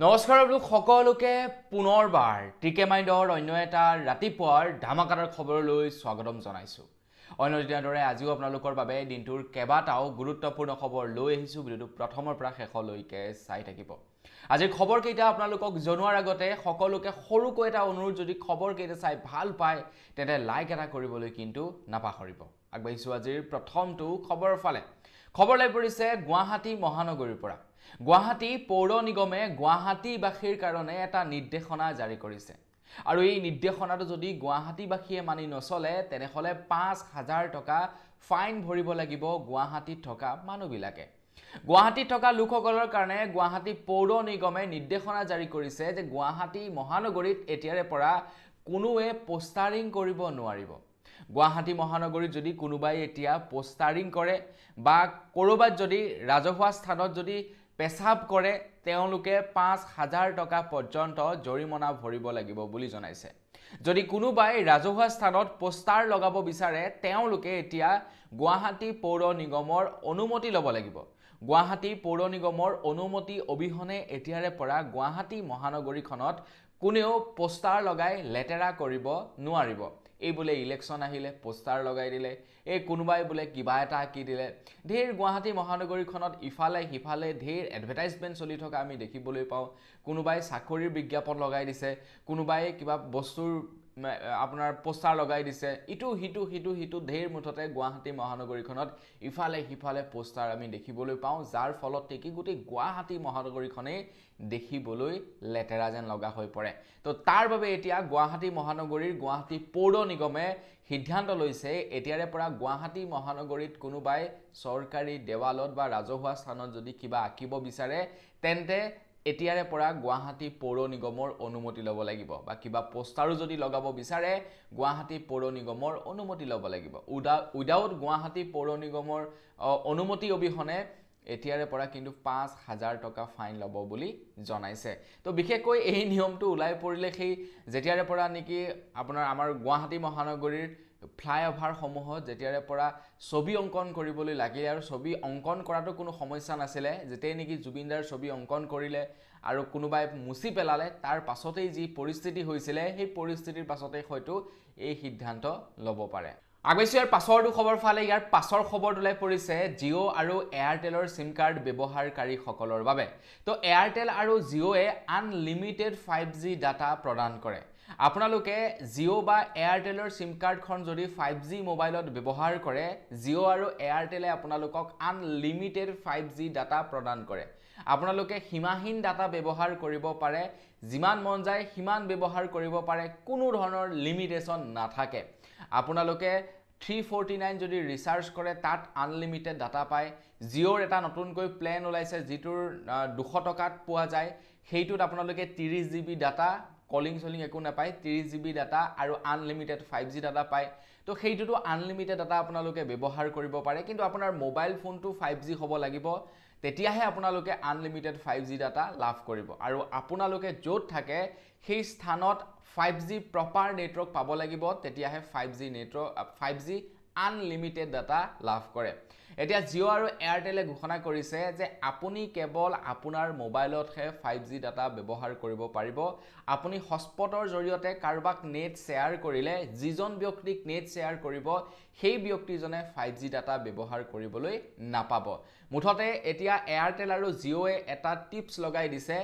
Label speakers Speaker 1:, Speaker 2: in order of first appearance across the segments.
Speaker 1: নমস্কাৰ লোক সকলোকে পুনৰবাৰ টিকে মাইণ্ডৰ অন্য এটা ৰাতিপুৱাৰ ধামাকাদাৰ খবৰলৈ স্বাগতম জনাইছো। অন্য দিনৰ দৰে আজিও আপোনালোকৰ বাবে দিনটোৰ কেইবাটাও গুৰুত্বপূৰ্ণ খবৰ লৈ আহিছো। ভিডিঅ'টো প্ৰথমৰ পৰা শেষলৈকে চাই থাকিব। আজিৰ খবৰ কেইটা আপোনালোকক জনোৱাৰ আগতে সকলোকে সৰুকৈ এটা অনুৰোধ, যদি খবৰ কেইটা চাই ভাল পায় তেন্তে লাইক এটা কৰিবলৈ কিন্তু নাপাহৰিব। আগবাঢ়িছো আজিৰ প্ৰথমটো খবৰৰ ফালে। খবৰ লৈ পৰিছে গুৱাহাটী মহানগৰীৰ পৰা। গুৱাহাটী পৌৰ নিগমে গুৱাহাটীবাসীৰ কাৰণে এটা নিৰ্দেশনা জাৰি কৰিছে আৰু এই নিৰ্দেশনাটো যদি গুৱাহাটীবাসীয়ে মানি নচলে তেনেহলে ৫,০০০ টকা ফাইন ভৰিব লাগিব গুৱাহাটীত থকা মানুহবিলাকে। গুৱাহাটীত থকা লোকসকলৰ কাৰণে গুৱাহাটী পৌৰ নিগমে নিৰ্দেশনা জাৰি কৰিছে যে গুৱাহাটী মহানগৰীত এতিয়াৰে পৰা কোনোৱে পোষ্টাৰিং কৰিব নোৱাৰিব। গুৱাহাটী মহানগৰীত যদি কোনোবাই এতিয়া পোষ্টাৰিং কৰে বা কৰবাত যদি ৰাজহুৱা স্থানত যদি পেচাব কৰে তেওঁলোকে ৫,০০০ টকা পৰ্যন্ত জৰিমনা ভৰিব লাগিব বুলি জনাইছে। যদি কোনোবাই ৰাজহুৱা স্থানত পোষ্টাৰ লগাব বিচাৰে তেওঁলোকে এতিয়া গুৱাহাটী পৌৰ নিগমৰ অনুমতি ল'ব লাগিব। গুৱাহাটী পৌৰ নিগমৰ অনুমতি অবিহনে এতিয়াৰে পৰা গুৱাহাটী মহানগৰীখনত কোনেও পোষ্টাৰ লগাই লেতেৰা কৰিব নোৱাৰিব। এই বোলে ইলেকশ্যন আহিলে পোষ্টাৰ লগাই দিলে, এই কোনোবাই বোলে কিবা এটা আঁকি দিলে। ঢেৰ গুৱাহাটী মহানগৰীখনত ইফালে সিফালে ঢেৰ এডভাৰটাইজমেণ্ট চলি থকা আমি দেখিবলৈ পাওঁ। কোনোবাই চাকৰিৰ বিজ্ঞাপন লগাই দিছে, কোনোবাই কিবা বস্তুৰ আপোনাৰ পোষ্টাৰ লগাই দিছে, ইটো সিটো ঢেৰ মুঠতে গুৱাহাটী মহানগৰীখনত ইফালে সিফালে পোষ্টাৰ আমি দেখিবলৈ পাওঁ, যাৰ ফলত নেকি গোটেই গুৱাহাটী মহানগৰীখনেই দেখিবলৈ লেতেৰা যেন লগা হৈ পৰে। তো তাৰ বাবে এতিয়া গুৱাহাটী মহানগৰীৰ গুৱাহাটী পৌৰ নিগমে সিদ্ধান্ত লৈছে এতিয়াৰে পৰা গুৱাহাটী মহানগৰীত কোনোবাই চৰকাৰী দেৱালত বা ৰাজহুৱা স্থানত যদি কিবা আঁকিব বিচাৰে তেন্তে এতিয়াৰে পৰা গুৱাহাটী পৌৰ নিগমৰ অনুমতি ল'ব লাগিব, বা কিবা পোষ্টাৰো যদি লগাব বিচাৰে গুৱাহাটী পৌৰ নিগমৰ অনুমতি ল'ব লাগিব। উইদাউট গুৱাহাটী পৌৰ নিগমৰ অনুমতি অবিহনে এতিয়াৰে পৰা কিন্তু ৫,০০০ টকা ফাইন ল'ব বুলি জনাইছে। তো বিশেষকৈ এই নিয়মটো ওলাই পৰিলে সেই যেতিয়াৰে পৰা নেকি আমাৰ গুৱাহাটী মহানগৰীৰ ফ্লাইঅভাৰসমূহত যেতিয়াৰে পৰা ছবি অংকন কৰিবলৈ লাগিলে, আৰু ছবি অংকন কৰাটো কোনো সমস্যা নাছিলে, যেতিয়াই নেকি জুবিনদাৰ ছবি অংকন কৰিলে আৰু কোনোবাই মুচি পেলালে তাৰ পাছতেই যি পৰিস্থিতি হৈছিলে সেই পৰিস্থিতিৰ পাছতেই হয়তো এই সিদ্ধান্ত ল'ব পাৰে। আগবাইছো ইয়াৰ পাছৰটো খবৰ ফালে। ইয়াৰ পাছৰ খবৰ ওলাই পৰিছে জিঅ' আৰু এয়াৰটেলৰ চিম কাৰ্ড ব্যৱহাৰকাৰীসকলৰ বাবে। তো এয়াৰটেল আৰু জিঅ'য়ে আনলিমিটেড 5G ডাটা প্ৰদান কৰে। আপোনালোকে জিঅ' বা এয়াৰটেলৰ চিম কাৰ্ডখন যদি 5G মোবাইলত ব্যৱহাৰ কৰে, জিঅ' আৰু এয়াৰটেলে আপোনালোকক আনলিমিটেড 5G ডাটা প্ৰদান কৰে। আপোনালোকে সীমাহীন ডাটা ব্যৱহাৰ কৰিব পাৰে, যিমান মন যায় সিমান ব্যৱহাৰ কৰিব পাৰে, কোনো ধৰণৰ লিমিটেশ্যন নাথাকে। আপোনালোকে 349 যদি ৰিচাৰ্জ কৰে তাত আনলিমিটেড ডাটা পায়। জিঅ'ৰ এটা নতুনকৈ প্লেন ওলাইছে যিটোৰ 200 টকাত পোৱা যায়, সেইটোত আপোনালোকে 30 GB ডাটা, কলিং চলিং একো নাপায়, 30 GB ডাটা আৰু আনলিমিটেড 5G ডাটা পায়। তো সেইটোতো আনলিমিটেড ডাটা আপোনালোকে ব্যৱহাৰ কৰিব পাৰে, কিন্তু আপোনাৰ মোবাইল ফোনটো 5G হ'ব লাগিব, তেতিয়াহে আপোনালোকে আনলিমিটেড 5G ডাটা লাভ কৰিব। আৰু আপোনালোকে য'ত থাকে সেই স্থানত 5G প্ৰপাৰ নেটৱৰ্ক পাব লাগিব, তেতিয়াহে 5G আনলিমিটেড ডাটা লাভ কৰে। এতিয়া জিঅ' আৰু এয়াৰটেলে ঘোষণা কৰিছে যে আপুনি কেৱল আপোনাৰ মোবাইলতহে 5G ডাটা ব্যৱহাৰ কৰিব পাৰিব। আপুনি হটস্পটৰ জৰিয়তে কাৰোবাক নেট শ্বেয়াৰ কৰিলে, যিজন ব্যক্তিক নেট শ্বেয়াৰ কৰিব সেই ব্যক্তিজনে 5G ডাটা ব্যৱহাৰ কৰিবলৈ নাপাব। মুঠতে এতিয়া এয়াৰটেল আৰু জিঅ'য়ে এটা টিপছ লগাই দিছে।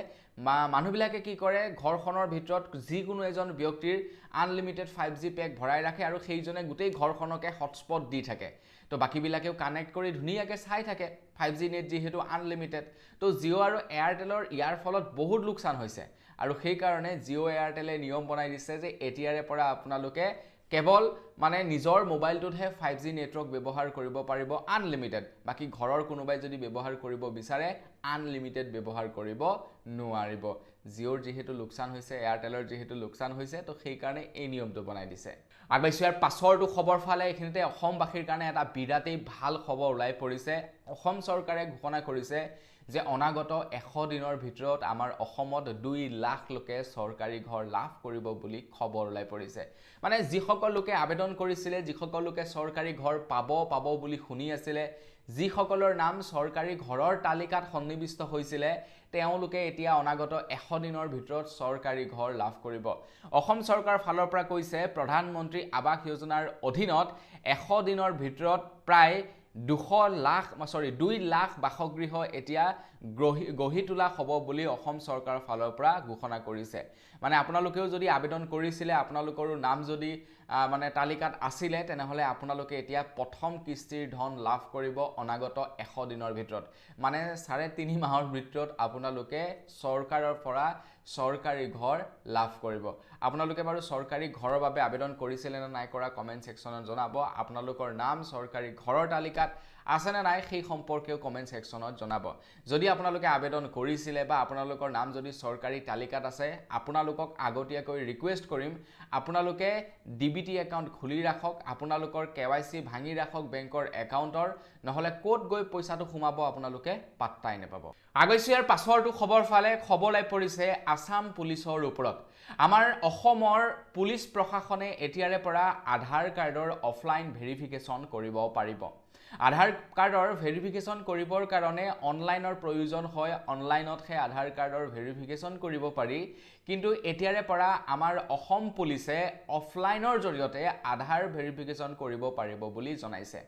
Speaker 1: মানুহবিলাকে কি কৰে, ঘৰখনৰ ভিতৰত যিকোনো এজন ব্যক্তিৰ আনলিমিটেড 5G পেক ভৰাই ৰাখে আৰু সেইজনে গোটেই ঘৰখনকে হটস্পট দি থাকে। তো বাকীবিলাকেও কানেক্ট কৰি ধুনীয়াকৈ চাই থাকে 5G নেট যিহেতু আনলিমিটেড। তো জিঅ' আৰু এয়াৰটেলৰ ইয়াৰ ফলত বহুত লোকচান হৈছে, আৰু সেইকাৰণে জিঅ' এয়াৰটেলে নিয়ম বনাই দিছে যে এতিয়াৰে পৰা আপোনালোকে কেৱল নিজৰ মোবাইলটোতহে 5G নেটৱৰ্ক ব্যৱহাৰ কৰিব পাৰিব আনলিমিটেড। বাকী ঘৰৰ কোনোবাই যদি ব্যৱহাৰ কৰিব বিচাৰে আনলিমিটেড ব্যৱহাৰ কৰিব নোৱাৰিব। জিঅ'ৰ যিহেতু লোকচান হৈছে, এয়াৰটেলৰ যিহেতু লোকচান হৈছে, তো সেইকাৰণে এই নিয়মটো বনাই দিছে। আগবাইছো ইয়াৰ পাছৰটো খবৰ ফালে। এইখিনিতে অসমবাসীৰ কাৰণে এটা বিৰাটেই ভাল খবৰ ওলাই পৰিছে। অসম চৰকাৰে ঘোষণা কৰিছে যে অনাগত 100 দিনৰ ভিতৰত আমাৰ অসমত 2 লাখ লোকে চৰকাৰী ঘৰ লাভ কৰিব বুলি খবৰ ওলাই পৰিছে মানে যিসকল লোকে আবেদন কৰিছিলে যিসকল লোকে চৰকাৰী ঘৰ পাব বুলি শুনি আছিলে যিসকলৰ নাম চৰকাৰী ঘৰৰ তালিকাত সন্নিবিষ্ট হৈছিলে তেওঁলোকে এতিয়া অনাগত 100 দিনৰ ভিতৰত চৰকাৰী ঘৰ লাভ কৰিব অসম চৰকাৰ ফালৰ পৰা কৈছে প্ৰধানমন্ত্ৰী আৱাস যোজনাৰ অধীনত 100 দিনৰ ভিতৰত প্ৰায় 2 লাখ বাসগৃহ এতিয়া গঢ়ি তোলা হ'ব বুলি অসম চৰকাৰৰ ফালৰ পৰা ঘোষণা কৰিছে মানে আপোনালোকেও যদি আবেদন কৰিছিলে আপোনালোকৰ নাম যদি মানে তালিকাত আছিলে তেনেহলে আপোনালোকে এতিয়া প্ৰথম কিস্তিৰ ধন লাভ কৰিব অনাগত 100 দিনৰ ভিতৰত মানে 3.5 মাহৰ ভিতৰত আপোনালোকে চৰকাৰৰ পৰা চৰকাৰী ঘৰ লাভ কৰিব আপোনালোকে বাৰু চৰকাৰী ঘৰৰ বাবে আবেদন কৰিছিলে না নাই কৰা কমেন্ট সেকশনত জনাব আপোনালোকৰ নাম চৰকাৰী ঘৰৰ তালিকাত আছে না নাই সেই সম্পৰ্কেও কমেন্ট সেকশনত জনাব যদি আপোনালোকে আবেদন কৰিছিলে বা আপোনালোকৰ নাম যদি চৰকাৰী তালিকাত আছে আপোনালোকক আগতীয়াকৈ ৰিকুৱেষ্ট কৰিম আপোনালোকে ডিবিটি একাউণ্ট খুলি ৰাখক আপোনালোকৰ কেৱাইসি ভাঙি ৰাখক বেংকৰ একাউণ্টৰ নহলে কোড গৈ পইচাটো সোমাব আপোনালোকে পাত্তাই নেপাব আগৈছো ইয়াৰ পাছৰটো খবৰ ফালে খবৰলাই পৰিছে আসাম পুলিচৰ ওপৰত আমাৰ অসমৰ পুলিচ প্ৰশাসনে এতিয়াৰে পৰা আধাৰ কাৰ্ডৰ অফলাইন ভেৰিফিকেশ্যন কৰিব পাৰিব আধাৰ কাৰ্ডৰ ভেৰিফিকেশ্যন কৰিবৰ কাৰণে অনলাইনৰ প্ৰয়োজন হয় অনলাইনতহে আধাৰ কাৰ্ডৰ ভেৰিফিকেশ্যন কৰিব পাৰি কিন্তু এতিয়াৰে পৰা আমাৰ অসম পুলিচে অফলাইনৰ জৰিয়তে আধাৰ ভেৰিফিকেশ্যন কৰিব পাৰিব বুলি জনাইছে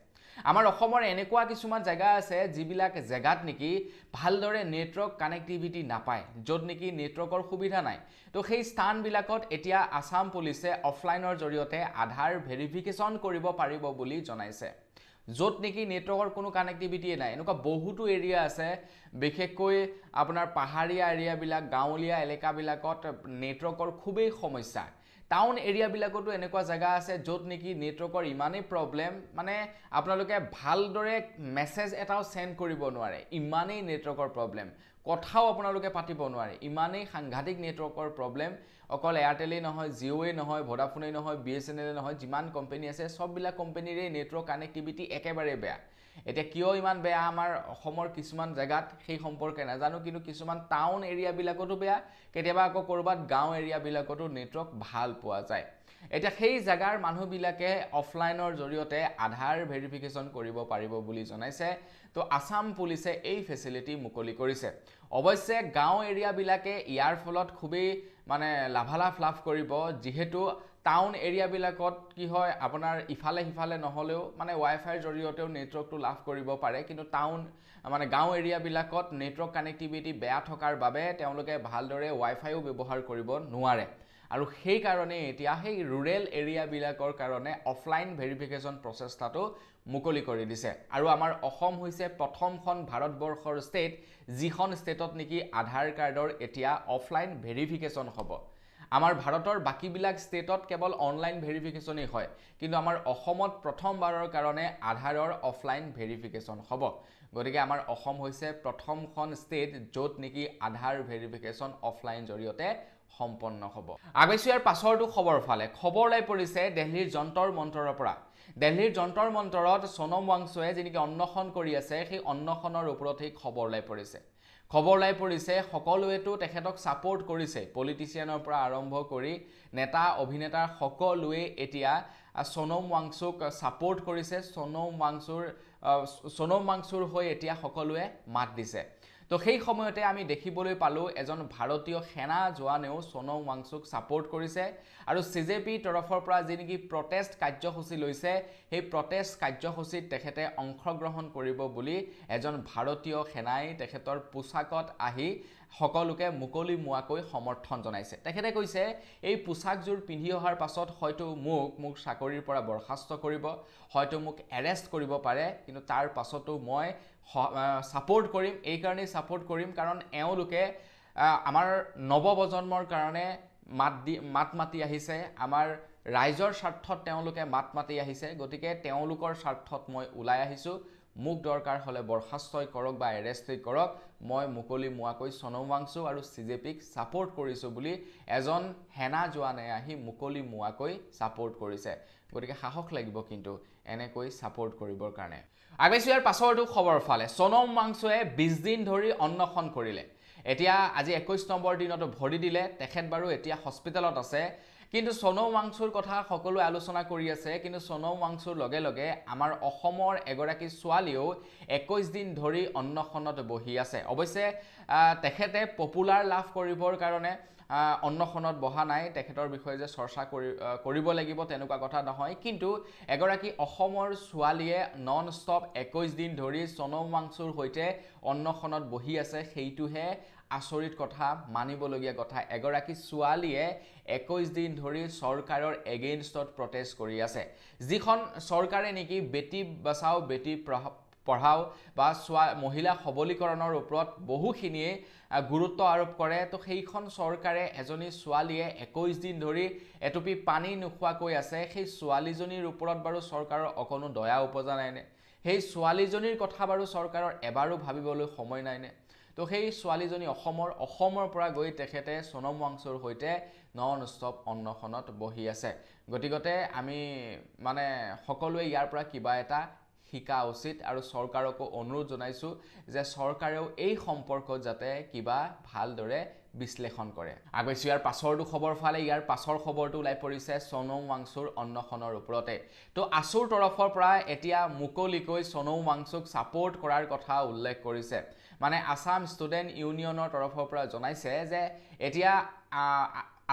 Speaker 1: আমাৰ অসমৰ এনেকুৱা কিছুমান জায়গা আছে যিবিলাক জায়গাত নেকি ভালদৰে নেটৱৰ্ক কানেক্টিভিটি নাপায় য'ত নেকি নেটৱৰ্কৰ সুবিধা নাই তো সেই স্থানবিলাকত এতিয়া আসাম পুলিচে অফলাইনৰ জৰিয়তে আধাৰ ভেৰিফিকেশ্যন কৰিব পাৰিব বুলি জনাইছে য'ত নেকি নেটৱৰ্কৰ কোনো কানেক্টিভিটি নাই এনেকুৱা বহুতো এৰিয়া আছে বিশেষকৈ আপোনাৰ পাহাৰীয়া এৰিয়াবিলাক গাঁৱলীয়া এলেকাবিলাকত নেটৱৰ্কৰ খুবেই সমস্যা টাউন এৰিয়াবিলাকতো এনেকুৱা জায়গা আছে য'ত নেকি নেটৱৰ্কৰ ইমানেই প্ৰবলেম মানে আপোনালোকে ভালদৰে মেছেজ এটাও সেন্ড কৰিব নোৱাৰে ইমানেই নেটৱৰ্কৰ প্ৰবলেম কথাও আপোনালোকে পাতিব নোৱাৰে ইমানেই সাংঘাতিক নেটৱৰ্কৰ প্ৰবলেম অকল এয়াৰটেলেই নহয় জিঅ'ই নহয় ভোডাফোনেই নহয় বিএছএনএল নহয় যিমান কোম্পানী আছে সববিলাক কোম্পানীৰে নেটৱৰ্ক কানেক্টিভিটি একেবাৰে বেয়া এতিয়া কিয় ইমান বেয়া আমাৰ অসমৰ কিছুমান জায়গাত সেই সম্পৰ্কে নাজানো কিন্তু কিছুমান টাউন এৰিয়াবিলাকতো বেয়া কেতিয়াবা আকৌ কৰবাত গাঁও এৰিয়াবিলাকতো নেটৱৰ্ক ভাল পোৱা যায় এটা সেই জায়গাৰ মানুহবিলাকে অফলাইনৰ জৰিয়তে আধাৰ ভেৰিফিকেশ্যন কৰিব পাৰিব বুলি জনাইছে তো আসাম পুলিচে এই ফেসিলিটি মুকলি কৰিছে অৱশ্যে গাঁও এৰিয়াবিলাকে ইয়াৰ ফলত খুবেই মানে লাভালাভ লাভ কৰিব যেহেতু টাউন এৰিয়াবিলাকত কি হয় আপোনাৰ ইফালে হিফালে নহলেও মানে ওয়াইফাইৰ জৰিয়তেও নেটৱৰ্কটো লাভ কৰিব পাৰে কিন্তু টাউন মানে গাঁও এৰিয়াবিলাকত নেটৱৰ্ক কানেক্টিভিটি বেয়া থকাৰ বাবে তেওঁলোকে ভালদৰে ওয়াইফাইও ব্যৱহাৰ কৰিব নোৱাৰে আৰু সেই কাৰণে এতিয়া সেই ৰুৰেল এৰিয়াবিলাকৰ কাৰণে অফলাইন ভেৰিফিকেশ্যন প্ৰচেষ্টাটো মুকলি কৰি দিছে আৰু আমাৰ অসম হৈছে প্ৰথমখন ভাৰতবৰ্ষৰ ষ্টেট যিখন ষ্টেটত নেকি আধাৰ কাৰ্ডৰ এতিয়া অফলাইন ভেৰিফিকেশ্যন হ'ব আমাৰ ভাৰতৰ বাকিবিলাক ষ্টেটত কেৱল অনলাইন ভেৰিফিকেশ্যনই হয় কিন্তু আমাৰ অসমত প্ৰথমবাৰৰ কাৰণে আধাৰৰ অফলাইন ভেৰিফিকেশ্যন হ'ব গতিকে আমাৰ অসম হৈছে প্ৰথমখন ষ্টেট য'ত নেকি আধাৰ ভেৰিফিকেশ্যন অফলাইন জৰিয়তে সম্পন্ন হ'ব আগৈছো ইয়াৰ পাছৰটো খবৰ ফালে খবৰলাই পৰিছে দিল্লীৰ যন্তৰ মন্তৰৰ পৰা দিল্লীৰ যন্তৰ মন্তৰত সোনম ৱাংচুৱে যিনিকি অন্নখন কৰি আছে সেই অন্নখনৰ ওপৰত এই খবৰলাই পৰিছে সকলোৱেতো তেখেতক সাপোৰ্ট কৰিছে পলিটিচিয়ানৰ পৰা আৰম্ভ কৰি নেতা অভিনেতাৰ সকলোৱে এতিয়া সোনম ৱাংচুক সাপোৰ্ট কৰিছে সোনম ৱাংচুৰ হৈ এতিয়া সকলোৱে মাত দিছে তো সেই সময়তে আমি দেখিবলৈ পালো এজন ভাৰতীয় সেনা জোৱানেও সোনম ৱাংচুক সাপোৰ্ট কৰিছে আৰু সিজেপি তৰফৰ পৰা যিনিকি প্ৰটেষ্ট কাৰ্যসূচী লৈছে সেই প্ৰটেষ্ট কাৰ্যসূচীত তেখেতে অংশগ্ৰহণ কৰিব বুলি এজন ভাৰতীয় সেনাই তেখেতৰ পোছাকত আহি সকলোকে মুকলি মুৱাকৈ সমৰ্থন জনাইছে তেখেতে কৈছে এই পোছাকজোৰ পিন্ধি অহাৰ পাছত হয়তো মোক চাকৰিৰ পৰা বৰখাস্ত কৰিব হয়তো মোক এৰেষ্ট কৰিব পাৰে কিন্তু তাৰ পাছতো মই সাপোৰ্ট কৰিম এই কাৰণে সাপোৰ্ট কৰিম কাৰণ এওঁলোকে আমাৰ নৱপ্ৰজন্মৰ কাৰণে মাত মাতি আহিছে আমাৰ ৰাইজৰ স্বাৰ্থত তেওঁলোকে মাত মাতি আহিছে গতিকে তেওঁলোকৰ স্বাৰ্থত মই ওলাই আহিছো মোক দৰকাৰ হ'লে বৰখাস্তই কৰক বা এৰেষ্টই কৰক, মই মুকলি মুৱাকৈ সোণম ৱাংচুক আৰু CJPক ছাপোৰ্ট কৰিছোঁ বুলি এজন সেনা জোৱানে আহি মুকলি মুৱাকৈ ছাপোৰ্ট কৰিছে। গতিকে সাহস লাগিব কিন্তু এনেকৈ ছাপোৰ্ট কৰিবৰ কাৰণে। আগবাইছোঁ ইয়াৰ পাছৰটো খবৰ ফালে। সোণম ৱাংচুৱে 20 দিন ধৰি অন্নখন কৰিলে। এতিয়া আজি 21 নম্বৰ দিনতো ভৰি দিলে। তেখেত বাৰু এতিয়া হস্পিটেলত আছে, কিন্তু সোণম ৱাংচুৰ কথা সকলোৱে আলোচনা কৰি আছে। কিন্তু সোণম ৱাংচুৰ লগে লগে আমাৰ অসমৰ এগৰাকী ছোৱালীও 21 দিন ধৰি অন্নখনত বহি আছে। অৱশ্যে তেখেতে পপুলাৰ লাভ কৰিবৰ কাৰণে অন্নখনত বহা নাই, তেখেতৰ বিষয়ে যে চৰ্চা কৰিব লাগিব তেনেকুৱা কথা নহয়। কিন্তু এগৰাকী অসমৰ ছোৱালীয়ে নন ষ্টপ 21 দিন ধৰি সোণম ৱাংচুৰ সৈতে অন্নখনত বহি আছে, সেইটোহে আচৰিত কথা, মানিবলগীয়া কথা। এগৰাকী ছোৱালীয়ে 21 দিন ধৰি চৰকাৰৰ এগেইনষ্টত প্ৰটেষ্ট কৰি আছে, যিখন চৰকাৰে নেকি বেটি বচাও বেটি পঢ়াও বা মহিলা সবলীকৰণৰ ওপৰত বহুখিনিয়ে গুৰুত্ব আৰোপ কৰে। তো সেইখন চৰকাৰে এজনী ছোৱালীয়ে 21 দিন ধৰি এটুপি পানী নোখোৱাকৈ আছে, সেই ছোৱালীজনীৰ ওপৰত বাৰু চৰকাৰৰ অকণো দয়া উপজা নাইনে? সেই ছোৱালীজনীৰ কথা বাৰু চৰকাৰৰ এবাৰো ভাবিবলৈ সময় নাইনে? তো সেই ছোৱালীজনী অসমৰ পৰা গৈ তেখেতে সোণম ৱাংচুৰ সৈতে নন ষ্টপ অন্নখনত বহি আছে। গতিকে আমি মানে সকলোৱে ইয়াৰ পৰা কিবা এটা শিকা উচিত আৰু চৰকাৰকো অনুৰোধ জনাইছোঁ যে চৰকাৰেও এই সম্পৰ্কত যাতে কিবা ভালদৰে বিশ্লেষণ কৰে। আগবাইছোঁ ইয়াৰ পাছৰটো খবৰ ফালে। ইয়াৰ পাছৰ খবৰটো ওলাই পৰিছে সোণম ৱাংচুৰ অন্নখনৰ ওপৰতে। তো আছুৰ তৰফৰ পৰা এতিয়া মুকলিকৈ সোণম ৱাংচুক ছাপোৰ্ট কৰাৰ কথা উল্লেখ কৰিছে। মানে আছাম ষ্টুডেণ্ট ইউনিয়নৰ তৰফৰ পৰা জনাইছে যে এতিয়া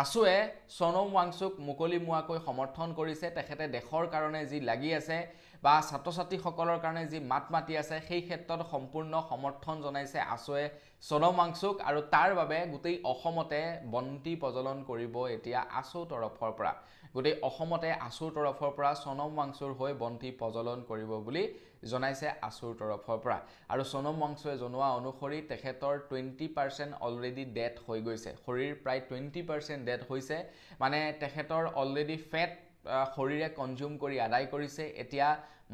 Speaker 1: আছুৱে সোণম ৱাংচুক মুকলি মুৱাকৈ সমৰ্থন কৰিছে। তেখেতে দেশৰ কাৰণে যি লাগি আছে বা ছাত্ৰ ছাত্ৰীসকলৰ কাৰণে যি মাত মাতি আছে, সেই ক্ষেত্ৰত সম্পূৰ্ণ সমৰ্থন জনাইছে আছুৱে সোণম ৱাংচুক, আৰু তাৰ বাবে গোটেই অসমতে বন্তি প্ৰজ্বলন কৰিব এতিয়া আছুৰ তৰফৰ পৰা। গোটেই অসমতে আছুৰ তৰফৰ পৰা সোণম ৱাংচুৰ হৈ বন্তি প্ৰজ্বলন কৰিব বুলি জনাইছে আছুৰ তৰফৰ পৰা। আৰু সোণম ৱাংচুৱে জনোৱা অনুসৰি তেখেতৰ 20% অলৰেডি ডেথ হৈ গৈছে, শৰীৰ প্ৰায় 20% ডেথ হৈছে। মানে তেখেতৰ অলৰেডি ফেট শৰীৰে কনজিউম কৰি আদায় কৰিছে, এতিয়া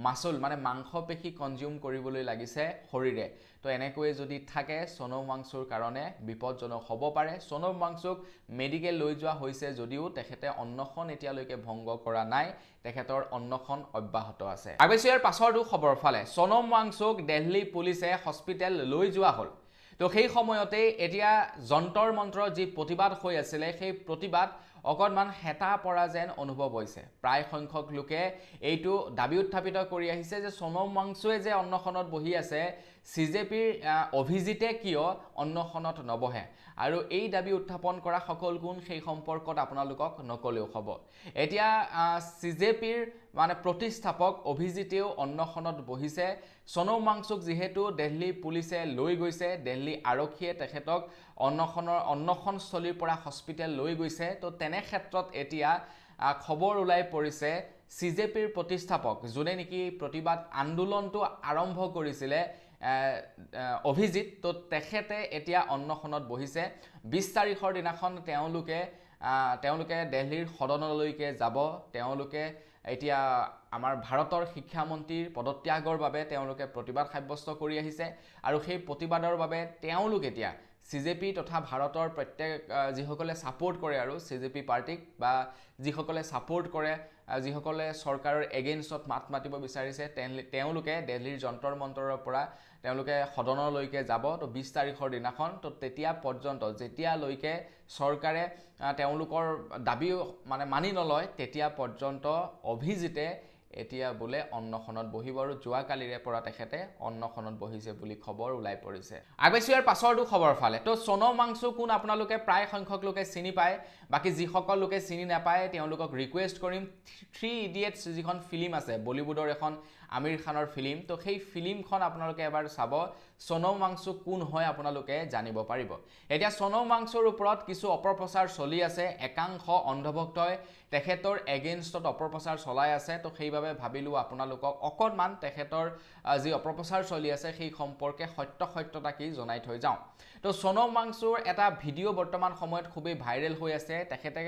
Speaker 1: মাচুল মানে মাংসপেশী কনজিউম কৰিবলৈ লাগিছে শৰীৰে। তো এনেকৈয়ে যদি থাকে সোণম ৱাংচুৰ কাৰণে বিপদজনক হ'ব পাৰে। সোণম ৱাংচুক মেডিকেল লৈ যোৱা হৈছে যদিও তেখেতে অন্নখন এতিয়ালৈকে ভংগ কৰা নাই, তেখেতৰ অন্নখন অব্যাহত আছে। আগবাইছোঁ ইয়াৰ পাছৰটো খবৰ ফালে। সোণম ৱাংচুক দিল্লী পুলিচে হস্পিটেল লৈ যোৱা হ'ল। তো সেই সময়তে এতিয়া যন্তৰ মন্ত্ৰৰ যি প্ৰতিবাদ হৈ আছিলে, সেই প্ৰতিবাদ অকণমান হেতা পৰা যেন অনুভৱ হৈছে। প্ৰায় সংখ্যক লোকে এইটো দাবী উত্থাপিত কৰি আহিছে যে সোণম ৱাংচুৱে যে অন্নখনত বহি আছে, CJPৰ অভিজিতে কিয় অন্নখনত নবহে? আৰু এই দাবী উত্থাপন কৰা সকল কোন সেই সম্পৰ্কত আপোনালোকক নকলেও হ'ব। এতিয়া CJPৰ মানে প্ৰতিষ্ঠাপক অভিজিতেও অন্নখনত বহিছে। সোণম ৱাংচুক যিহেতু দিল্লী পুলিচে লৈ গৈছে, দিল্লী আৰক্ষীয়ে তেখেতক অন্নখনস্থলীৰ পৰা হস্পিটেল লৈ গৈছে। তো তেনে ক্ষেত্ৰত এতিয়া খবৰ ওলাই পৰিছে CJPৰ প্ৰতিষ্ঠাপক, যোনে নেকি প্ৰতিবাদ আন্দোলনটো আৰম্ভ কৰিছিলে, অভিজিত, তো তেখেতে এতিয়া অন্নখনত বহিছে। 20 তাৰিখৰ দিনাখন তেওঁলোকে দিল্লীৰ সদনলৈকে যাব। তেওঁলোকে এতিয়া আমাৰ ভাৰতৰ শিক্ষামন্ত্ৰীৰ পদত্যাগৰ বাবে তেওঁলোকে প্ৰতিবাদ সাব্যস্ত কৰি আহিছে, আৰু সেই প্ৰতিবাদৰ বাবে তেওঁলোক এতিয়া CJP তথা ভাৰতৰ প্ৰত্যেক যিসকলে ছাপোৰ্ট কৰে আৰু CJP পাৰ্টিক বা যিসকলে ছাপোৰ্ট কৰে, যিসকলে চৰকাৰৰ এগেইনষ্টত মাত মাতিব বিচাৰিছে, তেওঁলোকে দিল্লীৰ যন্তৰ মন্তৰৰ পৰা তেওঁলোকে সদনলৈকে যাব। তো 20 তাৰিখৰ দিনাখন, তো তেতিয়া পৰ্যন্ত যেতিয়ালৈকে চৰকাৰে তেওঁলোকৰ দাবী মানে মানি নলয়, তেতিয়া পৰ্যন্ত অভিজিতে এতিয়া বোলে অন্নখনত বহিব, আৰু যোৱাকালিৰে পৰা তেখেতে অন্নখনত বহিছে বুলি খবৰ ওলাই পৰিছে। আগবাইছোঁ ইয়াৰ পাছৰটো খবৰ ফালে। তো সোণম ৱাংচু কোন আপোনালোকে প্ৰায় সংখ্যক লোকে চিনি পায়, বাকী যিসকল লোকে চিনি নাপায় তেওঁলোকক ৰিকুৱেষ্ট কৰিম, 3 ইডিয়েটছ যিখন ফিল্ম আছে, বলিউডৰ এখন আমিৰ খানৰ ফিল্ম, তো সেই ফিল্মখন আপোনালোকে এবাৰ চাব, সোণম ৱাংচু কোন হয় আপোনালোকে জানিব পাৰিব। এতিয়া সোণম ৱাংচুৰ ওপৰত কিছু অপপ্ৰচাৰ চলি আছে, একাংশ অন্ধভক্তই তেখেতৰ এগেইনষ্টত অপপ্ৰচাৰ চলাই আছে। তো সেইবাবে সেইবাবে ভাবিলোঁ আপোনালোকক অকণমান তেখেতৰ যি অপপ্ৰচাৰ চলি আছে সেই সম্পৰ্কে সত্যতা কি জনাই থৈ যাওঁ তো সোনম वांगचुৰ এটা ভিডিঅ' বৰ্তমান সময়ত খুবেই ভাইৰেল হৈ আছে তেখেতে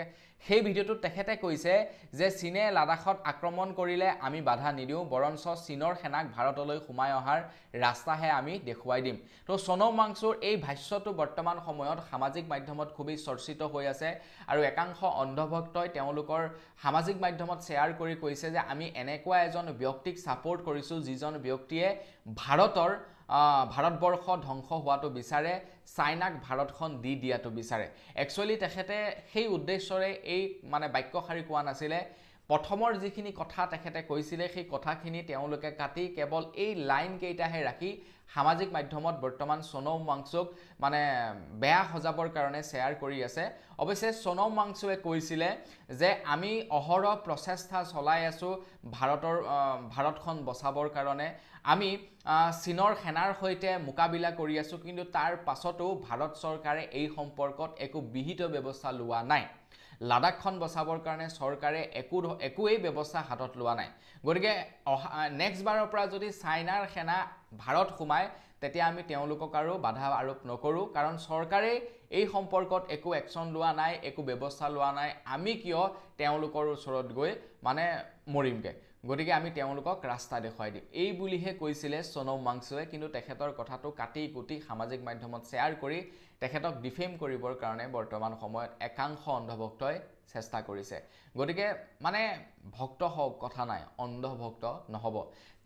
Speaker 1: সেই ভিডিঅ'টোত তেখেতে কৈছে যে চীনে লাডাখত আক্ৰমণ কৰিলে আমি বাধা নিদিওঁ বৰঞ্চ চীনৰ সেনাক ভাৰতলৈ সোমাই অহাৰ ৰাস্তাহে আমি দেখুৱাই দিম তো সোনম वांगचুৰ এই ভাষ্যটো বৰ্তমান সময়ত সামাজিক মাধ্যমত খুবেই চৰ্চিত হৈ আছে আৰু একাংশ অন্ধভক্তই তেওঁলোকৰ সামাজিক মাধ্যমত শ্বেয়াৰ কৰি কৈছে যে আমি এনেকুৱা এজন ব্যক্তিক সাপোৰ্ট কৰিছো যিজন ব্যক্তিয়ে ভাৰতবৰ্ষ ধ্বংস হোৱাটো বিচাৰে চাইনাক ভাৰতখন দি দিয়াটো বিচাৰে একচুয়ালি তেখেতে সেই উদ্দেশ্যৰে এই মানে বাক্যশাৰী কোৱা নাছিলে প্ৰথমৰ যিখিনি কথা তেখেতে কৈছিলে সেই কথাখিনি তেওঁলোকে কাটি কেৱল এই লাইন কেইটাহে ৰাখি সামাজিক মাধ্যমত বৰ্তমান সোনম वांगचুক মানে বেয়া সজাবৰ কাৰণে শ্বেয়াৰ কৰি আছে অৱশ্যে সোনম वांगচুৱে কৈছিলে যে আমি অহৰহ প্ৰচেষ্টা চলাই আছো ভাৰতখন বচাবৰ কাৰণে আমি চীনৰ সেনাৰ সৈতে মোকাবিলা কৰি আছো কিন্তু তাৰ পাছতো ভাৰত চৰকাৰে এই সম্পৰ্কত একো বিহিত ব্যৱস্থা লোৱা নাই লাডাখখন বচাবৰ কাৰণে চৰকাৰে একোৱেই ব্যৱস্থা হাতত লোৱা নাই গতিকে নেক্সট বাৰৰ পৰা যদি চাইনাৰ সেনা ভাৰত সোমায় তেতিয়া আমি তেওঁলোকক আৰু বাধা আৰোপ নকৰোঁ কাৰণ চৰকাৰে এই সম্পৰ্কত একো একচন লোৱা নাই একো ব্যৱস্থা লোৱা নাই আমি কিয় তেওঁলোকৰ ওচৰত গৈ মানে মৰিমগে গতিকে আমি তেওঁলোকক ৰাস্তা দেখুৱাই দিম এই বুলিহে কৈছিলে সোনম वांगचুৱে কিন্তু তেখেতৰ কথাটো কাটি কুটি সামাজিক মাধ্যমত শ্বেয়াৰ কৰি তেখেতক ডিফেম কৰিবৰ কাৰণে বৰ্তমান সময়ত একাংশ অন্ধভক্তই চেষ্টা কৰিছে গতিকে মানে ভক্ত হওক কথা নাই অন্ধভক্ত নহব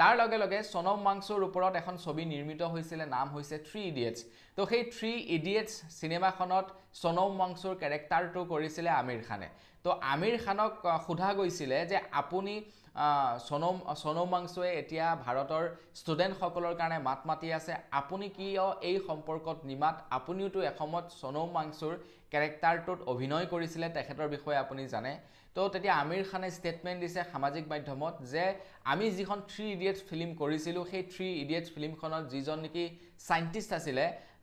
Speaker 1: তাৰ লগে লগে সোনম वांगचুৰ ওপৰত এখন ছবি নিৰ্মিত হৈছিল নাম হৈছে 3 ইডিয়েটস তো সেই 3 ইডিয়েটস সিনেমাখনত সোনম वांगचুৰ ক্যাৰেক্টাৰটো কৰিছিলে আমিৰ খানে তো আমিৰ খানক সোধা গৈছিল যে আপুনি সোনম वांगचুৱে এতিয়া ভাৰতৰ ষ্টুডেন্ট সকলৰ কাৰণে মাত মাতি আছে আপুনি কিয় এই সম্পৰ্কত নিমাত আপুনিওটো এসমত সোনম वांगচুৰ ক্যাৰেক্টাৰটোত অভিনয় কৰিছিল তেখেতৰ বিষয়ে আপুনি জানে তো তেতিয়া আমিৰ খানে ষ্টেটমেন্ট দিছে সামাজিক মাধ্যমত যে আমি যিখন 3 ইডিয়েটস ফিল্ম কৰিছিলো সেই 3 ইডিয়েটস ফিল্মখনত যিজন নেকি সাইন্টিষ্ট আছিল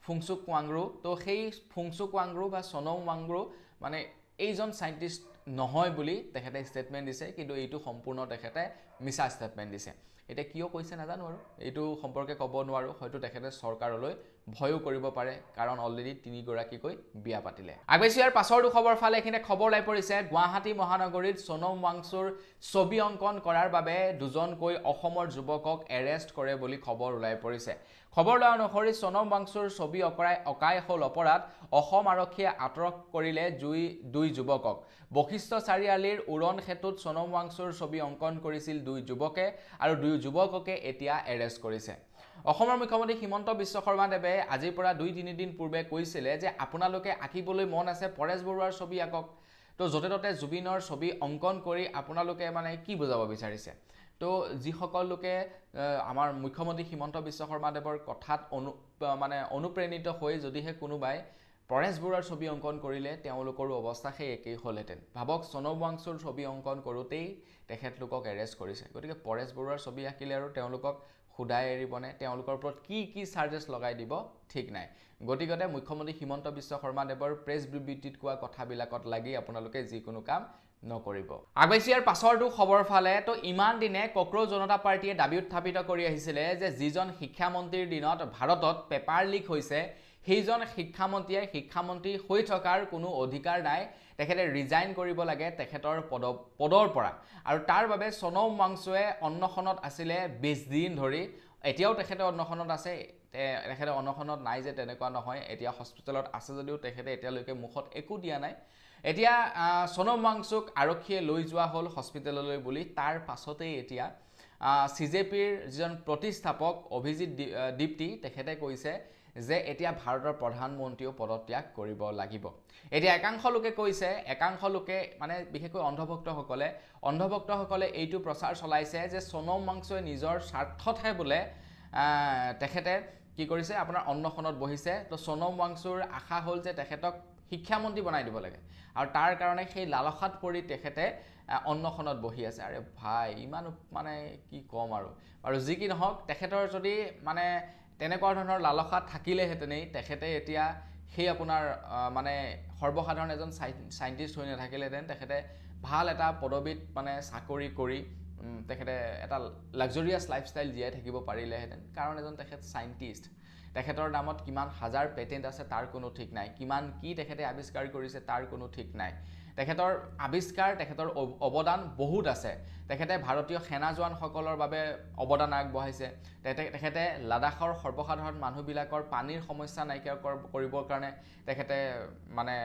Speaker 1: ফুংচুক ৱাংৰু তো সেই ফুংচুক ৱাংৰু বা সোনম वांगचু মানে এইজন সাইন্টিষ্ট নহয় বুলি তেখেতে ষ্টেটমেন্ট দিছে কিন্তু এইটো সম্পূৰ্ণ তেখেতে মিছা ষ্টেটমেন্ট দিছে এটা কিয় কৈছে নাজানো আৰু এইটো সম্পৰ্কে ক'ব নোৱাৰো হয়তো তেখেতে চৰকাৰলৈ ভয়ও কৰিব পাৰে কাৰণ অলৰেডি 3 গৰাকী কৈ বিয়া পাতিলে আগবেছি ইয়াৰ পাছৰটো খবৰ ফালে এখিনি খবৰ লাই পৰিছে গুৱাহাটী মহানগৰীত সোনম वांगचুৰ ছবি অংকন কৰাৰ বাবে দুজন কৈ অসমৰ যুৱকক এৰেষ্ট কৰে বুলি খবৰ ওলাই পৰিছে খবৰ লোৱা অনুসৰি সোনম वांगचুৰ ছবি অকাই হল অপৰাধ অসম আৰক্ষীয়ে আটক কৰিলে দুই যুৱকক বখিষ্ট চাৰিআলিৰ উৰণ খেতুত সোনম वांगचুৰ ছবি অংকন কৰিছিল দুই যুৱকে আৰু দুই যুৱককে এতিয়া এৰেষ্ট কৰিছে অসমৰ মুখ্যমন্ত্ৰী হিমন্ত বিশ্ব শৰ্মা দেৱে আজিৰ পৰা 2-3 দিন পূৰ্বে কৈছিলে যে আপোনালোকে আঁকিবলৈ মন আছে পৰেশ বৰুৱাৰ ছবি আঁকক তো যতে ততে জুবিনৰ ছবি অংকন কৰি আপোনালোকে মানে কি বুজাব বিচাৰিছে তো যিসকল লোকে আমাৰ মুখ্যমন্ত্ৰী হিমন্ত বিশ্ব শৰ্মা দেৱৰ কথাত মানে অনুপ্ৰেৰণিত হৈ যদিহে কোনোবাই পৰেশ বৰুৱাৰ ছবি অংকন কৰিলে তেওঁলোকৰ অৱস্থা সেই একেই হলহেতেন ভাবক সোনম वांगचুৰ ছবি অংকন কৰোতেই তেখেতলোকক এৰেষ্ট কৰিছে গতিকে পৰেশ বৰুৱাৰ ছবি আঁকিলে আৰু তেওঁলোকক খুদাই এৰিবনে তেওঁলোকৰ ওপৰত কি চাৰ্জেছ লগাই দিব ঠিক নাই গতিকে মুখ্যমন্ত্ৰী হিমন্ত বিশ্ব শৰ্মা দেৱৰ প্ৰেছ বিবৃতিত কোৱা কথাবিলাকত লাগি আপোনালোকে যিকোনো কাম নকৰিব আগবেছি ইয়াৰ পাছৰটো খবৰ ফালে তো ইমান দিনে কক্ৰোচ জনতা পাৰ্টিয়ে দাবী উত্থাপিত কৰি আহিছিলে যে যিজন শিক্ষামন্ত্ৰীৰ দিনত ভাৰতত পেপাৰ লিক হৈছে সেইজন শিক্ষামন্ত্ৰী হৈ থকাৰ কোনো অধিকাৰ নাই তেখেতে ৰিজাইন কৰিব লাগে তেখেতৰ পদৰ পৰা আৰু তাৰ বাবে সোনম वांगচুৱে অন্নখনত আছিলে 20 দিন ধৰি এতিয়াও তেখেতে অন্নখনত আছে তেখেতে অন্নখনত নাই যে তেনেকুৱা নহয় এতিয়া হস্পিটেলত আছে যদিও তেখেতে এতিয়ালৈকে মুখত একো দিয়া নাই এতিয়া সোনম वांगচুক আৰক্ষীয়ে লৈ যোৱা হল হস্পিটেললৈ বুলি তাৰ পাছতেই এতিয়া সিজেপিৰ যিজন প্ৰতিষ্ঠাপক অভিজিত দীপ্তি তেখেতে কৈছে যে এতিয়া ভাৰতৰ প্ৰধানমন্ত্ৰীও পদত্যাগ কৰিব লাগিব এতিয়া একাংশ লোকে কৈছে একাংশ লোকে মানে বিশেষকৈ অন্ধভক্তসকলে এইটো প্ৰচাৰ চলাইছে যে সোনম वांगচুৱে নিজৰ স্বাৰ্থতহে বোলে তেখেতে কি কৰিছে আপোনাৰ অন্নখনত বহিছে তো সোনম वांगচুৰ আশা হল যে তেখেতক শিক্ষামন্ত্ৰী বনাই দিব লাগে আৰু তাৰ কাৰণে সেই লালখাত পৰি তেখেতে অন্নখনত বহি আছে আৰে ভাই ইমান মানে কি কম আৰু যি কি নহওক তেখেতৰ যদি মানে তেনেকুৱা ধৰণৰ লালখাত থাকিলেহেতেনেই তেখেতে এতিয়া সেই আপোনাৰ মানে সৰ্বসাধাৰণ এজন সাইন্টিষ্ট হৈ নাথাকিলেহেঁতেন তেখেতে ভাল এটা পদবীত মানে চাকৰি কৰি তেখেতে এটা লাক্সাৰিয়াছ লাইফষ্টাইল জীয়াই থাকিব পাৰিলেহেঁতেন কাৰণ এজন তেখেত চাইণ্টিষ্ট তেখেতৰ নামত কিমান হাজাৰ পেটেণ্ট আছে তাৰ কোনো ঠিক নাই কিমান কি তেখেতে আৱিষ্কাৰ কৰিছে তাৰ কোনো ঠিক নাই তেখেতৰ আৱিষ্কাৰ তেখেতৰ অৱদান বহুত আছে তেখেতে ভাৰতীয় সেনা জোৱানসকলৰ বাবে অৱদান আগবঢ়াইছে তেখেতে লাডাখৰ সৰ্বসাধাৰণ মানুহবিলাকৰ পানীৰ সমস্যা নাইকিয়া কৰিবৰ কাৰণে তেখেতে মানে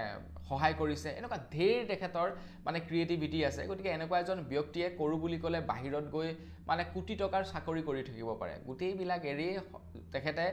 Speaker 1: সহায় কৰিছে এনেকুৱা ঢেৰ তেখেতৰ মানে ক্ৰিয়েটিভিটি আছে গতিকে এনেকুৱা এজন ব্যক্তিয়ে কৰোঁ বুলি ক'লে বাহিৰত গৈ মানে কোটি টকাৰ চাকৰি কৰি থাকিব পাৰে গোটেইবিলাক এৰি তেখেতে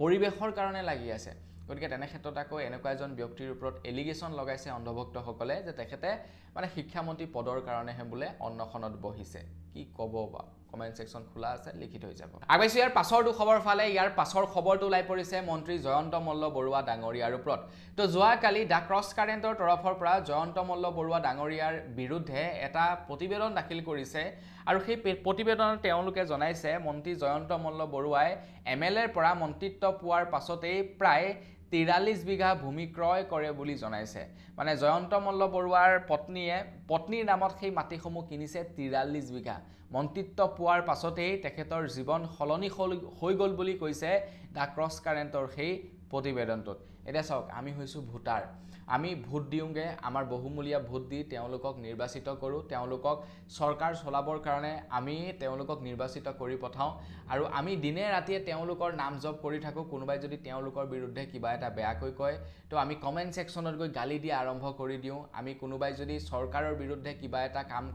Speaker 1: পৰিৱেশৰ কাৰণে লাগি আছে গতিকে তেনে ক্ষেত্ৰত আকৌ এনেকুৱা এজন ব্যক্তিৰ ওপৰত এলিগেশ্যন লগাইছে অন্ধভক্তসকলে যে তেখেতে মানে শিক্ষামন্ত্ৰী পদৰ কাৰণেহে বোলে অন্নখনত বহিছে কি ক'ব বা কমেণ্ট ছেকশ্যন খোলা আছে লিখি থৈ যাব আগবাইছোঁ ইয়াৰ পাছৰটো খবৰ ফালে ইয়াৰ পাছৰ খবৰটো ওলাই পৰিছে মন্ত্ৰী জয়ন্ত মল্ল বৰুৱা ডাঙৰীয়াৰ ওপৰত তো যোৱাকালি দ্য ক্ৰছ কাৰেণ্টৰ তৰফৰ পৰা জয়ন্ত মল্ল বৰুৱা ডাঙৰীয়াৰ বিৰুদ্ধে এটা প্ৰতিবেদন দাখিল কৰিছে আৰু সেই প্ৰতিবেদনত তেওঁলোকে জনাইছে মন্ত্ৰী জয়ন্ত মল্ল বৰুৱাই MLAৰ পৰা মন্ত্ৰিত্ব পোৱাৰ পাছতেই প্ৰায় 43 বিঘা ভূমি ক্ৰয় কৰে বুলি জনাইছে মানে জয়ন্ত মল্ল বৰুৱাৰ পত্নীৰ নামত সেই মাটিসমূহ কিনিছে 43 বিঘা মন্ত্ৰিত্ব পোৱাৰ পাছতেই তেখেতৰ জীৱন সলনি হৈ গ'ল বুলি কৈছে দ্য ক্ৰছ কাৰেণ্টৰ সেই প্ৰতিবেদনটোত এতিয়া চাওক আমি হৈছোঁ ভোটাৰ আমি ভোট দিওঁগে আমাৰ বহুমূলীয়া ভোট দি তেওঁলোকক নিৰ্বাচিত কৰোঁ তেওঁলোকক চৰকাৰ চলাবৰ কাৰণে আমি তেওঁলোকক নিৰ্বাচিত কৰি পঠাওঁ আৰু আমি দিনে ৰাতিয়ে তেওঁলোকৰ নাম জপ কৰি থাকোঁ কোনোবাই যদি তেওঁলোকৰ বিৰুদ্ধে কিবা এটা বেয়াকৈ কয় তো আমি কমেণ্ট ছেকশ্যনত গৈ গালি দিয়া আৰম্ভ কৰি দিওঁ আমি কোনোবাই যদি চৰকাৰৰ বিৰুদ্ধে কিবা এটা কাম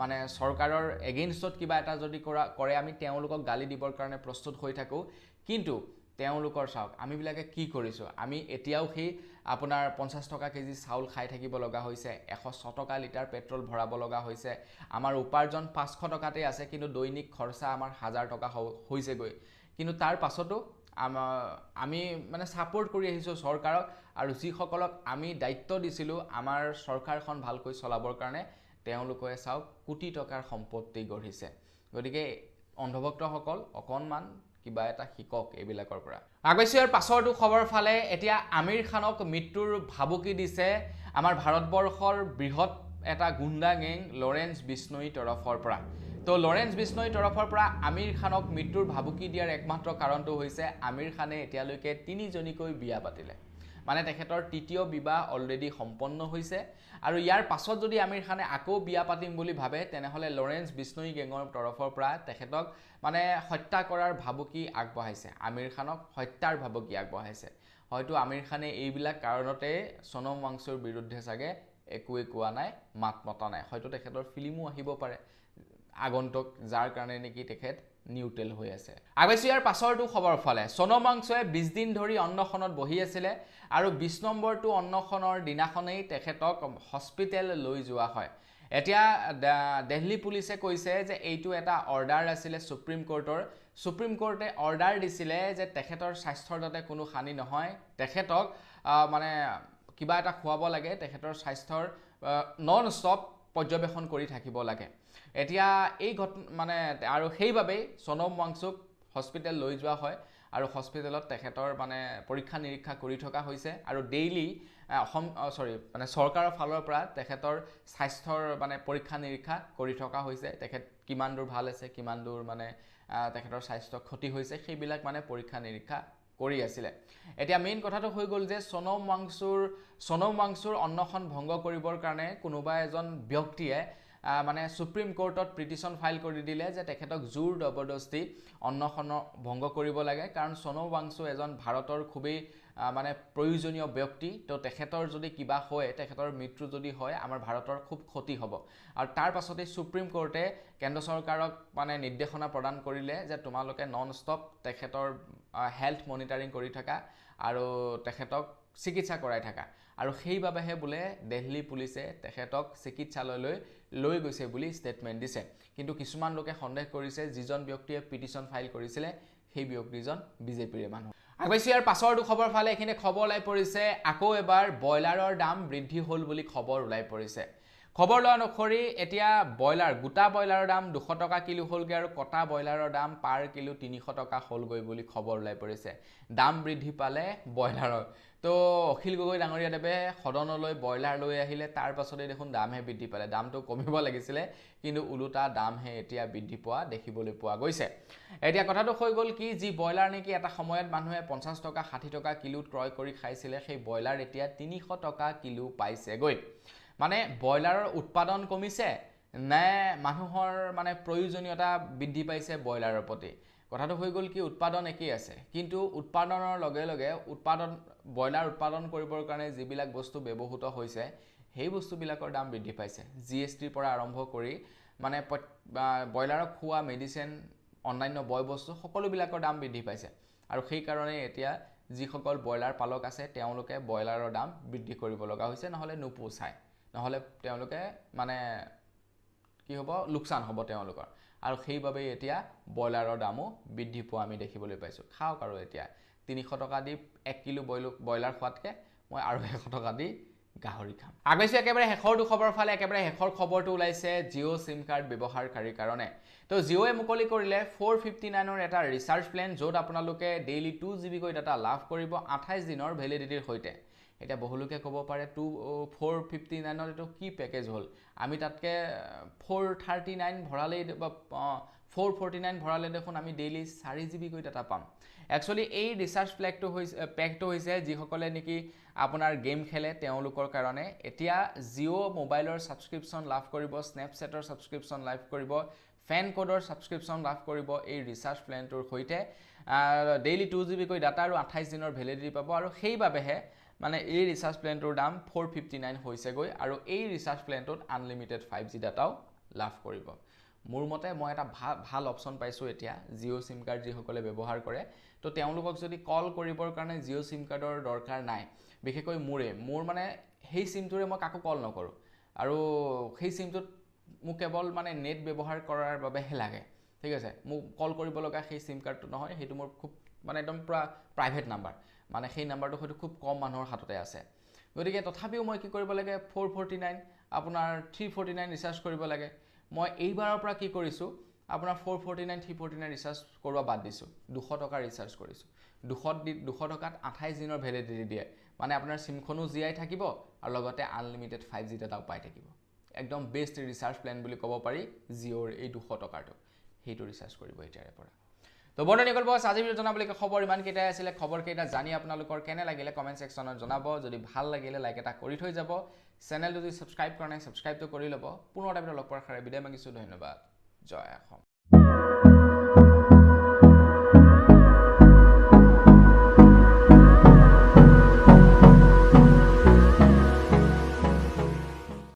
Speaker 1: মানে চৰকাৰৰ এগেইনষ্টত কিবা এটা যদি কৰে আমি তেওঁলোকক গালি দিবৰ কাৰণে প্ৰস্তুত হৈ থাকোঁ কিন্তু তেওঁলোকৰ চাওক আমিবিলাকে কি কৰিছোঁ আমি এতিয়াও সেই আপোনাৰ 50 টকা কেজি চাউল খাই থাকিব লগা হৈছে 106 টকা লিটাৰ পেট্ৰল ভৰাব লগা হৈছে আমাৰ উপাৰ্জন 500 টকাতে আছে কিন্তু দৈনিক খৰচা আমাৰ 1000 টকা হৈছেগৈ কিন্তু তাৰ পাছতো আমি মানে ছাপোৰ্ট কৰি আহিছোঁ চৰকাৰক আৰু যিসকলক আমি দায়িত্ব দিছিলোঁ আমাৰ চৰকাৰখন ভালকৈ চলাবৰ কাৰণে তেওঁলোকে চাওক কোটি টকাৰ সম্পত্তি গঢ়িছে গতিকে অন্ধভক্তসকল অকণমান কিবা এটা শিকক এইবিলাকৰ পৰা আগবাইছোঁ ইয়াৰ পাছৰটো খবৰ ফালে এতিয়া আমিৰ খানক মৃত্যুৰ ভাবুকি দিছে আমাৰ ভাৰতবৰ্ষৰ বৃহৎ এটা গুণ্ডা গেং লৰেন্স বিষ্ণয়ৰ তৰফৰ পৰা তো লৰেন্স বিষ্ণয়ৰ তৰফৰ পৰা আমিৰ খানক মৃত্যুৰ ভাবুকি দিয়াৰ একমাত্ৰ কাৰণটো হৈছে আমিৰ খানে এতিয়ালৈকে 3জনীকৈ বিয়া পাতিলে মানে তেখেতৰ তৃতীয় বিবাহ অলৰেডি সম্পন্ন হৈছে আৰু ইয়াৰ পাছত যদি আমিৰ খানে আকৌ বিয়া পাতিম বুলি ভাবে তেনেহলে লৰেন্স বিষ্ণয়ী গেঙৰ তৰফৰ পৰা তেখেতক মানে হত্যা কৰাৰ ভাবুকি আগবঢ়াইছে আমিৰ খানক হত্যাৰ ভাবুকি আগবঢ়াইছে হয়তো আমিৰ খানে এইবিলাক কাৰণতে সোনম ৱাংচুৰ বিৰুদ্ধে চাগে একোৱে কোৱা নাই মাত মতা নাই হয়তো তেখেতৰ ফিল্মো আহিব পাৰে আগন্তুক যাৰ কাৰণে নেকি তেখেত নিউট্ৰেল হৈ আছে আগবাইছোঁ ইয়াৰ পাছৰটো খবৰ ফালে সোনম ৱাংচুৱে 20 দিন ধৰি অন্নখনত বহি আছিলে আৰু 20 নম্বৰটো অন্নখনৰ দিনাখনেই তেখেতক হস্পিটেল লৈ যোৱা হয় এতিয়া দিল্লী পুলিচে কৈছে যে এইটো এটা অৰ্ডাৰ আছিলে সুপ্ৰিম কোৰ্টে অৰ্ডাৰ দিছিলে যে তেখেতৰ স্বাস্থ্যৰ যাতে কোনো হানি নহয় তেখেতক মানে কিবা এটা খুৱাব লাগে তেখেতৰ স্বাস্থ্যৰ নন ষ্টপ পৰ্যবেক্ষণ কৰি থাকিব লাগে এতিয়া এই মানে আৰু সেইভাবে সোনম ৱাংচুক হস্পিটেল লৈ যোৱা হয় আৰু হস্পিটেলত তেখেতৰ মানে পৰীক্ষা নিৰীক্ষা কৰি থকা হৈছে আৰু ডেইলি মানে চৰকাৰৰ ফালৰ পৰা তেখেতৰ স্বাস্থ্যৰ মানে পৰীক্ষা নিৰীক্ষা কৰি থকা হৈছে তেখেত কিমান দূৰ ভাল আছে কিমান দূৰ মানে তেখেতৰ স্বাস্থ্য ক্ষতি হৈছে সেইবিলাক মানে পৰীক্ষা নিৰীক্ষা কৰি আছিলে এতিয়া মেইন কথাটো হৈ গ'ল যে সোনম ৱাংচুৰ অন্নখন ভংগ কৰিবৰ কাৰণে কোনোবা এজন ব্যক্তিয়ে মানে সুপ্ৰিম কোৰ্টত পিটিশন ফাইল কৰি দিলে যে তেখেতক জোৰ জবৰদস্তি অন্নখন ভংগ কৰিব লাগে কাৰণ সোনম ৱাংচু এজন ভাৰতৰ খুবেই মানে প্ৰয়োজনীয় ব্যক্তি তো তেখেতৰ যদি কিবা হয় তেখেতৰ মৃত্যু যদি হয় আমাৰ ভাৰতৰ খুব ক্ষতি হ'ব আৰু তাৰ পাছতে সুপ্ৰিম কোৰ্টে কেন্দ্ৰ চৰকাৰক মানে নিৰ্দেশনা প্ৰদান কৰিলে যে তোমালোকে নন ষ্টপ তেখেতৰ হেল্থ মনিটৰিং কৰি থাকা আৰু তেখেতক চিকিৎসা কৰাই থাকা আৰু সেইবাবেহে বোলে দিল্লী পুলিচে তেখেতক চিকিৎসালয়লৈ লৈ গৈছে বুলি ষ্টেটমেণ্ট দিছে কিন্তু কিছুমান লোকে সন্দেহ কৰিছে যিজন ব্যক্তিয়ে পিটিশন ফাইল কৰিছিলে সেই ব্যক্তিজন বিজেপিৰ মানুহ আগবাইছোঁ ইয়াৰ পাছৰটো খবৰ ফালে এইখিনি খবৰ ওলাই পৰিছে আকৌ এবাৰ ব্ৰইলাৰৰ দাম বৃদ্ধি হ'ল বুলি খবৰ ওলাই পৰিছে খবৰ লোৱা অনুসৰি এতিয়া ব্ৰইলাৰ গোটা ব্ৰইলাৰৰ দাম 200 টকা কিলো হ'লগৈ আৰু কটা ব্ৰইলাৰৰ দাম পাৰ কিলো 300 টকা হ'লগৈ বুলি খবৰ ওলাই পৰিছে দাম বৃদ্ধি পালে ব্ৰইলাৰৰ তো অখিল গগৈ ডাঙৰীয়াদেৱে সদনলৈ ব্ৰইলাৰ লৈ আহিলে তাৰ পাছতে দেখোন দামহে বৃদ্ধি পালে দামটো কমিব লাগিছিলে কিন্তু উলুটা দামহে এতিয়া বৃদ্ধি পোৱা দেখিবলৈ পোৱা গৈছে এতিয়া কথাটো হৈ গ'ল কি যি ব্ৰইলাৰ নেকি এটা সময়ত মানুহে 50 টকা 60 টকা কিলোত ক্ৰয় কৰি খাইছিলে সেই ব্ৰইলাৰ এতিয়া 300 টকা কিলো পাইছেগৈ মানে ব্ৰইলাৰৰ উৎপাদন কমিছে নে মানুহৰ মানে প্ৰয়োজনীয়তা বৃদ্ধি পাইছে ব্ৰইলাৰৰ প্ৰতি কথাটো হৈ গ'ল কি উৎপাদন একেই আছে কিন্তু উৎপাদনৰ লগে লগে ব্ৰইলাৰ উৎপাদন কৰিবৰ কাৰণে যিবিলাক বস্তু ব্যৱহৃত হৈছে সেই বস্তুবিলাকৰ দাম বৃদ্ধি পাইছে জিএছটিৰ পৰা আৰম্ভ কৰি মানে ব্ৰইলাৰক খোৱা মেডিচিন অন্যান্য বয় বস্তু সকলোবিলাকৰ দাম বৃদ্ধি পাইছে আৰু সেই কাৰণে এতিয়া যিসকল ব্ৰইলাৰ পালক আছে তেওঁলোকে ব্ৰইলাৰৰ দাম বৃদ্ধি কৰিব লগা হৈছে নহলে নোপোচায় নহলে তেওঁলোকে মানে কি হ'ব লোকসান হ'ব তেওঁলোকৰ আৰু সেইভাবে এতিয়া ব্ৰইলাৰৰ দামো বৃদ্ধি পোৱা আমি দেখিবলৈ পাইছো খাওক আৰু এতিয়া 300 টকা দি 1 কিলো ব্ৰইলাৰ খোৱাতকে মই আৰু 100 টকা দি গাহৰি খাম আগৈছো একেবাৰে হেখৰ দুখবৰ ফালে একেবাৰে হেখৰ খবৰটো ওলাইছে জিঅ' সিম কাৰ্ড ব্যৱহাৰকাৰীৰ কাৰণে তো জিঅ'য়ে মুকলি কৰিলে 459 ৰ এটা ৰিচাৰ্জ প্লেন য'ত আপোনালোকে ডেইলি 2 GB কৈ ডাটা লাভ কৰিব 28 দিনৰ ভ্যালিডিটিৰ সৈতে এটা বহুলোকে ক'ব পাৰে 459 ৰ এটো কি পেকেজ হল আমি তাতকে 439 ভৰালেই 449 ভৰালে দেখোন আমি ডেইলি 4 GB কৈ ডাটা পাম একচুয়ালি এই ৰিচাৰ্জ পেকটো হৈছে যিসকলে নেকি আপোনাৰ গেম খেলে তেওঁলোকৰ কাৰণে এতিয়া জিঅ' মোবাইলৰ সাবস্ক্ৰিপচন লাভ কৰিব স্ন্যাপচেটৰ সাবস্ক্ৰিপচন লাভ কৰিব ফ্যান কোডৰ সাবস্ক্ৰিপচন লাভ কৰিব এই ৰিচাৰ্জ প্লেনটোৰ সৈতে ডেইলি 2 GB কৈ ডাটা আৰু 28 দিনৰ ভ্যালিডিটি পাব আৰু সেইবাবেহে মানে এই ৰিচাৰ্জ প্লেনটোৰ দাম 459 হৈছেগৈ আৰু এই ৰিচাৰ্জ প্লেনটোত আনলিমিটেড 5G ডাটাও লাভ কৰিব মোৰ মতে মই এটা ভাল অপচন পাইছো এতিয়া জিঅ' সিম কাৰ্ড যিসকলে ব্যৱহাৰ কৰে তো তেওঁলোকক যদি কল কৰিবৰ কাৰণে জিঅ' সিম কাৰ্ডৰ দৰকাৰ নাই বিশেষকৈ মোৰ মানে সেই সিমটোৰে মই কাকো কল নকৰো আৰু সেই সিমটোত মোক কেৱল মানে নেট ব্যৱহাৰ কৰাৰ বাবেহে লাগে ঠিক আছে মোক কল কৰিব লগা সেই সিম কাৰ্ডটো নহয় হেতু মোৰ খুব মানে একদম প্ৰাইভেট নাম্বাৰ মানে সেই নাম্বাৰটো হয়তো খুব কম মানুহৰ হাততে আছে গতিকে তথাপিও মই কি কৰিব লাগে 449 আপোনাৰ 349 ৰিচাৰ্জ কৰিব লাগে মই এইবাৰৰ পৰা কি কৰিছো আপোনাৰ 449 349 ৰিচাৰ্জ কৰোৱা বাদ দিছো 200 টকা ৰিচাৰ্জ কৰিছো 200 টকাত 28 দিনৰ ভ্যালিডিটি দিয়ে মানে আপোনাৰ সিমখনো জিআই থাকিব আৰু লগতে আনলিমিটেড 5G ডাটাও পাই থাকিব একদম বেষ্ট ৰিচাৰ্জ প্লেন বুলি ক'ব পাৰি জিঅ'ৰ এই 200 টকাটো হেতু ৰিচাৰ্জ কৰিব এতিয়াৰে পৰা তো বৰ্তমানে বস আজি ভিডিও জনাবলৈকে খবৰ ইমান কেইটা আছিল খবৰ কেইটা জানি আপোনালোকৰ কেনে লাগিলে কমেন্ট সেকশনত জনাব যদি ভাল লাগিলে লাইক এটা কৰি থৈ যাব চেনেলটো যদি সাবস্ক্ৰাইব কৰা নাই সাবস্ক্ৰাইবটো কৰি ল'ব পুনৰ এটা ভিডিও লগ পোৱাৰ খাৰে বিদায় মাগিছো ধন্যবাদ জয় অসম